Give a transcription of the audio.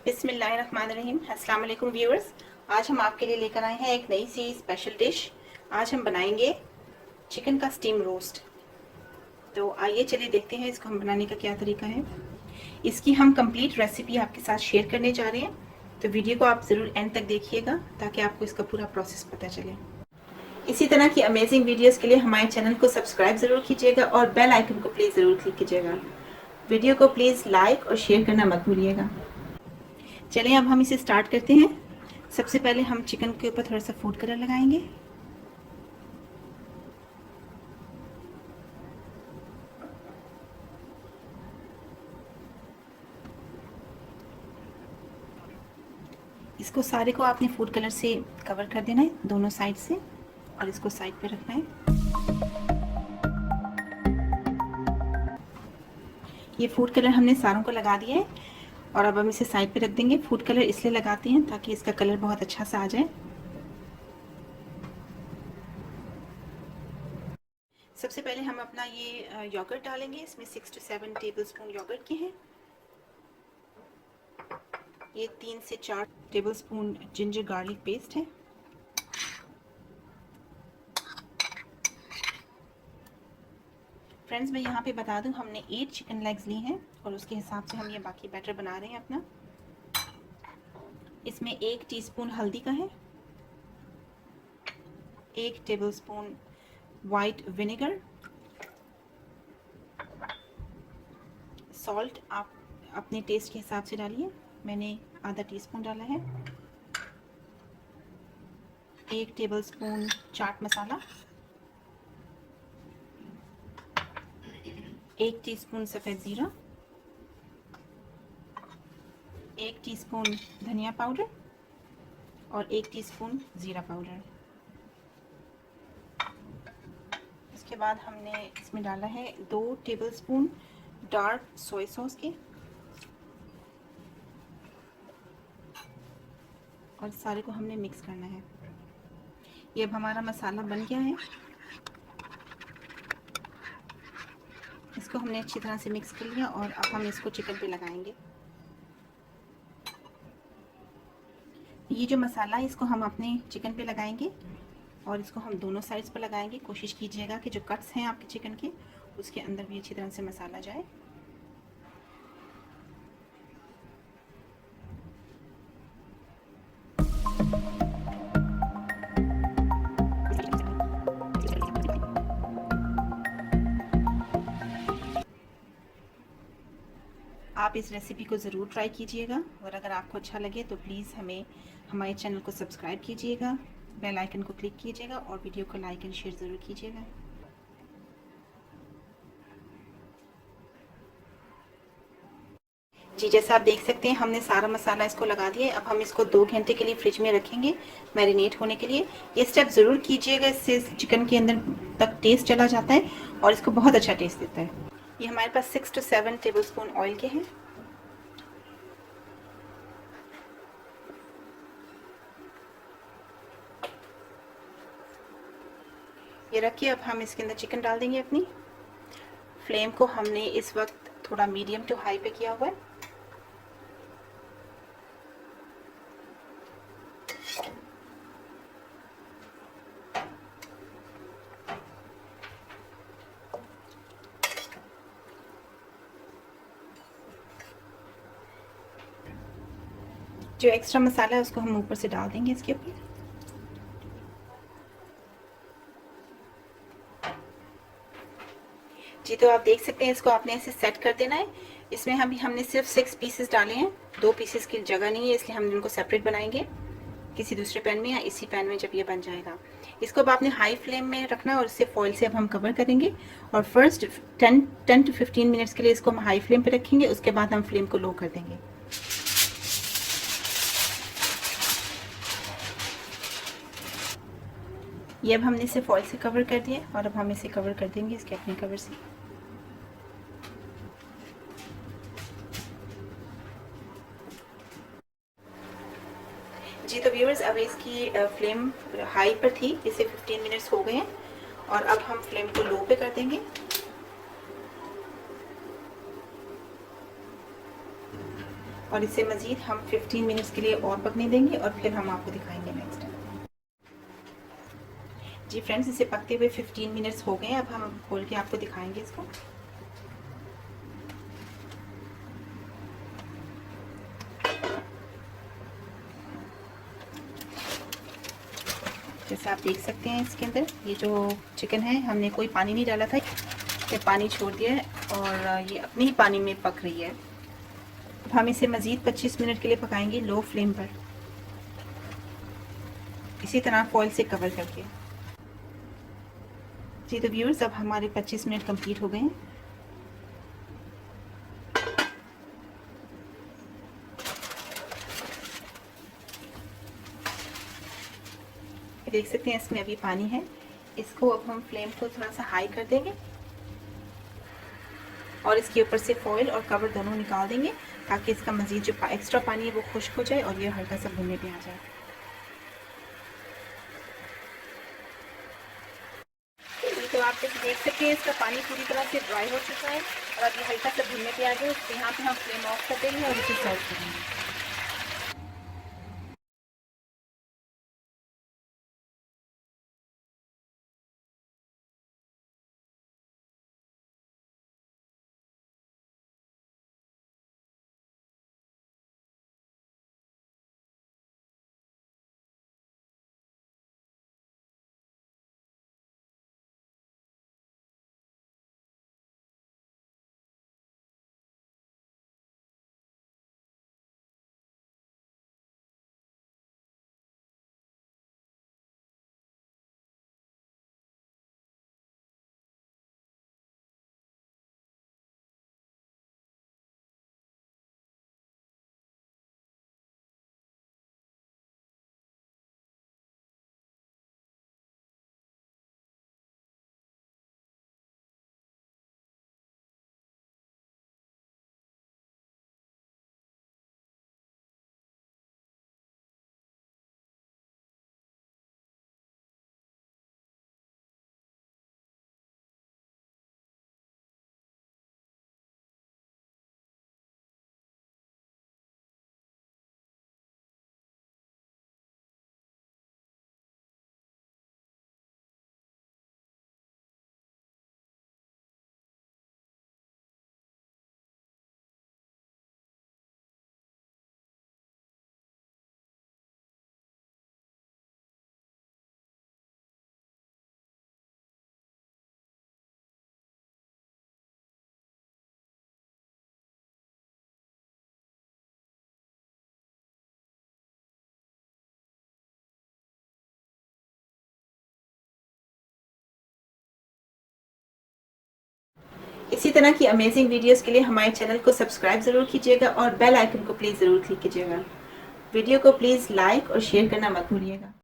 बिस्मिल्लाहिर्रहमानिर्रहीम। अस्सलाम वालेकुम व्यूअर्स। आज हम आपके लिए लेकर आए हैं एक नई सी स्पेशल डिश। आज हम बनाएंगे चिकन का स्टीम रोस्ट। तो आइए चलिए देखते हैं इसको हम बनाने का क्या तरीका है। इसकी हम कंप्लीट रेसिपी आपके साथ शेयर करने जा रहे हैं, तो वीडियो को आप ज़रूर एंड तक देखिएगा ताकि आपको इसका पूरा प्रोसेस पता चले। इसी तरह की अमेजिंग वीडियोस के लिए हमारे चैनल को सब्सक्राइब ज़रूर कीजिएगा और बेल आइकन को प्लीज़ ज़रूर क्लिक कीजिएगा। वीडियो को प्लीज़ लाइक और शेयर करना मत भूलिएगा। चलिए अब हम इसे स्टार्ट करते हैं। सबसे पहले हम चिकन के ऊपर थोड़ा सा फूड कलर लगाएंगे। इसको सारे को आपने फूड कलर से कवर कर देना है दोनों साइड से, और इसको साइड पे रखना है। ये फूड कलर हमने सारों को लगा दिया है और अब हम इसे साइड पे रख देंगे। फूड कलर इसलिए लगाते हैं ताकि इसका कलर बहुत अच्छा सा आ जाए। सबसे पहले हम अपना ये योगर्ट डालेंगे। इसमें 6 से 7 टेबलस्पून योगर्ट के हैं। ये 3 से 4 टेबलस्पून जिंजर गार्लिक पेस्ट है। फ्रेंड्स, मैं यहाँ पे बता दूँ, हमने 8 चिकन लेग्स ली हैं और उसके हिसाब से हम ये बाकी बैटर बना रहे हैं अपना। इसमें 1 टीस्पून हल्दी का है, 1 टेबलस्पून वाइट विनेगर, सॉल्ट आप अपने टेस्ट के हिसाब से डालिए। मैंने आधा टीस्पून डाला है। 1 टेबलस्पून चाट मसाला, 1 टीस्पून सफ़ेद ज़ीरा, 1 टीस्पून धनिया पाउडर और 1 टीस्पून ज़ीरा पाउडर। इसके बाद हमने इसमें डाला है 2 टेबलस्पून डार्क सोया सॉस के, और सारे को हमने मिक्स करना है। ये अब हमारा मसाला बन गया है। इसको हमने अच्छी तरह से मिक्स कर लिया और अब हम इसको चिकन पे लगाएंगे। ये जो मसाला है इसको हम अपने चिकन पे लगाएंगे और इसको हम दोनों साइड्स पर लगाएंगे। कोशिश कीजिएगा कि जो कट्स हैं आपके चिकन के उसके अंदर भी अच्छी तरह से मसाला जाए। आप इस रेसिपी को ज़रूर ट्राई कीजिएगा और अगर आपको अच्छा लगे तो प्लीज़ हमारे चैनल को सब्सक्राइब कीजिएगा, बेल आइकन को क्लिक कीजिएगा और वीडियो को लाइक एंड शेयर ज़रूर कीजिएगा। जी, जैसा आप देख सकते हैं हमने सारा मसाला इसको लगा दिया है। अब हम इसको 2 घंटे के लिए फ्रिज में रखेंगे मैरिनेट होने के लिए। ये स्टेप ज़रूर कीजिएगा, इससे चिकन के अंदर तक टेस्ट चला जाता है और इसको बहुत अच्छा टेस्ट देता है। ये हमारे पास 6 से 7 टेबलस्पून ऑयल के हैं। ये रखिए। अब हम इसके अंदर चिकन डाल देंगे अपनी। फ्लेम को हमने इस वक्त थोड़ा मीडियम टू हाई पे किया हुआ है। जो एक्स्ट्रा मसाला है उसको हम ऊपर से डाल देंगे इसके ऊपर। जी, तो आप देख सकते हैं इसको आपने ऐसे सेट कर देना है। इसमें हमने सिर्फ 6 पीसेस डाले हैं, 2 पीसेस की जगह नहीं है, इसलिए हम इनको सेपरेट बनाएंगे किसी दूसरे पैन में या इसी पैन में जब ये बन जाएगा। इसको अब आपने हाई फ्लेम में रखना है और इससे फॉइल से अब हम कवर करेंगे और फर्स्ट 10 to 15 मिनट्स के लिए इसको हम हाई फ्लेम पे रखेंगे। उसके बाद हम फ्लेम को लो कर देंगे। ये अब हमने इसे फॉइल से कवर कर दिया और अब हम इसे कवर कर देंगे इसके अपने कवर से। जी, तो व्यूअर्स, अब इसकी फ्लेम हाई पर थी, इसे 15 मिनट्स हो गए हैं और अब हम फ्लेम को लो पे कर देंगे। और इसे मज़ीद हम 15 मिनट्स के लिए और पकने देंगे और फिर हम आपको दिखाएंगे नेक्स्ट टाइम। जी फ्रेंड्स, इसे पकते हुए 15 मिनट्स हो गए हैं। अब हम खोल के आपको दिखाएंगे इसको। जैसे आप देख सकते हैं इसके अंदर ये जो चिकन है, हमने कोई पानी नहीं डाला था, ये पानी छोड़ दिया है और ये अपने ही पानी में पक रही है। अब हम इसे मज़ीद 25 मिनट के लिए पकाएंगे लो फ्लेम पर, इसी तरह फॉइल से कवर करके। जी तो व्यूअर्स, अब हमारे 25 मिनट कंप्लीट हो गए हैं। देख सकते हैं इसमें अभी पानी है। इसको अब हम फ्लेम को थोड़ा सा हाई कर देंगे और इसके ऊपर से फॉइल और कवर दोनों निकाल देंगे ताकि इसका मज़ीद जो एक्स्ट्रा पानी है वो खुश्क हो जाए और ये हल्का सा भुनने पे आ जाए। तो आप देख सकते हैं इसका पानी पूरी तरह से ड्राई हो चुका है और अब ये हल्का सा भुनने पे आ गया। तो यहाँ पे हम फ्लेम ऑफ कर देंगे और इसे सर्व करेंगे। इसी तरह की अमेजिंग वीडियोस के लिए हमारे चैनल को सब्सक्राइब ज़रूर कीजिएगा और बेल आइकन को प्लीज़ ज़रूर क्लिक कीजिएगा। वीडियो को प्लीज़ लाइक और शेयर करना मत भूलिएगा।